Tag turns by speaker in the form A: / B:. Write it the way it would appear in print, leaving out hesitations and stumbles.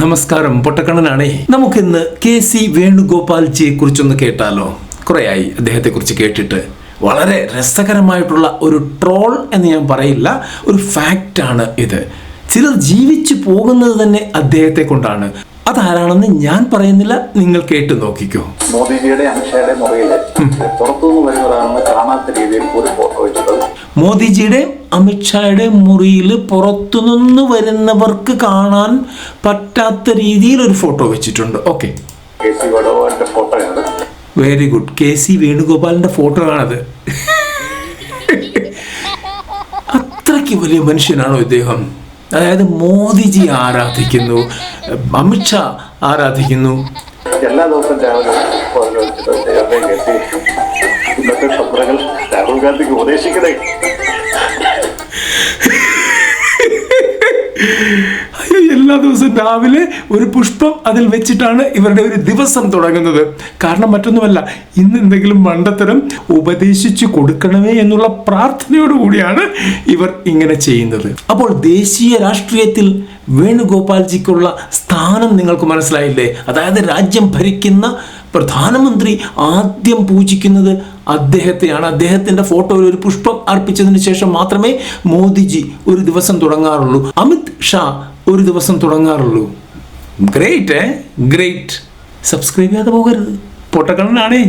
A: നമസ്കാരം, പൊട്ടക്കണ്ണനാണേ. നമുക്കിന്ന് KC വേണുഗോപാൽജിയെ കുറിച്ചൊന്ന് കേട്ടാലോ? കുറേയായി അദ്ദേഹത്തെ കുറിച്ച് കേട്ടിട്ട്. വളരെ രസകരമായിട്ടുള്ള ഒരു ട്രോൾ എന്ന് ഞാൻ പറയില്ല, ഒരു ഫാക്റ്റാണ് ഇത്. ചിലർ ജീവിച്ചു പോകുന്നത് തന്നെ അദ്ദേഹത്തെ കൊണ്ടാണ്. അതാരാണെന്ന് ഞാൻ പറയുന്നില്ല, നിങ്ങൾ കേട്ടു നോക്കിക്കോ.
B: മോദിജിയുടെ അമിത്ഷായുടെ മുറിയിൽ പുറത്തുനിന്ന് വരുന്നവരാണെന്ന് കാണാത്ത രീതിയിൽ ഒരു ഫോട്ടോ വെച്ചത്.
A: മോദിജിയുടെ അമിത്ഷായുടെ മുറിയിൽ പുറത്തുനിന്ന് വരുന്നവർക്ക് കാണാൻ പറ്റാത്ത രീതിയിൽ ഒരു ഫോട്ടോ വെച്ചിട്ടുണ്ട്. ഓക്കെ,
B: KC വേണുഗോപാലിന്റെ ഫോട്ടോയാണ്.
A: Very good. KC വേണുഗോപാലിന്റെ ഫോട്ടോ ആണത്. അത്രയ്ക്ക് വലിയ മനുഷ്യനാണോ ഇദ്ദേഹം? അതായത് മോദിജി ആരാധിക്കുന്നു, അമിത്ഷാ ആരാധിക്കുന്നു.
B: എല്ലാ ദിവസവും രാവിലെ ഫോട്ടോ വെച്ചിട്ട് ഇന്നത്തെ പത്രങ്ങൾ രാഹുൽ ഗാന്ധിക്ക് ഉപദേശിക്കണേ.
A: എല്ലാ ദിവസവും രാവിലെ ഒരു പുഷ്പം അതിൽ വെച്ചിട്ടാണ് ഇവരുടെ ഒരു ദിവസം തുടങ്ങുന്നത്. കാരണം മറ്റൊന്നുമല്ല, ഇന്ന് എന്തെങ്കിലും മണ്ടത്തരം ഉപദേശിച്ചു കൊടുക്കണമേ എന്നുള്ള പ്രാർത്ഥനയോടുകൂടിയാണ് ഇവർ ഇങ്ങനെ ചെയ്യുന്നത്. അപ്പോൾ ദേശീയ രാഷ്ട്രീയത്തിൽ വേണുഗോപാൽജിക്കുള്ള സ്ഥാനം നിങ്ങൾക്ക് മനസ്സിലായില്ലേ? അതായത് രാജ്യം ഭരിക്കുന്ന പ്രധാനമന്ത്രി ആദ്യം പൂജിക്കുന്നത് അദ്ദേഹത്തെയാണ്. അദ്ദേഹത്തിൻ്റെ ഫോട്ടോയിൽ ഒരു പുഷ്പം അർപ്പിച്ചതിന് ശേഷം മാത്രമേ മോദിജി ഒരു ദിവസം തുടങ്ങാറുള്ളൂ, അമിത് ഷാ ഒരു ദിവസം തുടങ്ങാറുള്ളൂ. Great, great. സബ്സ്ക്രൈബ് ചെയ്യാതെ പോകരുത്, പൊട്ടക്കണ്ണനാണേ.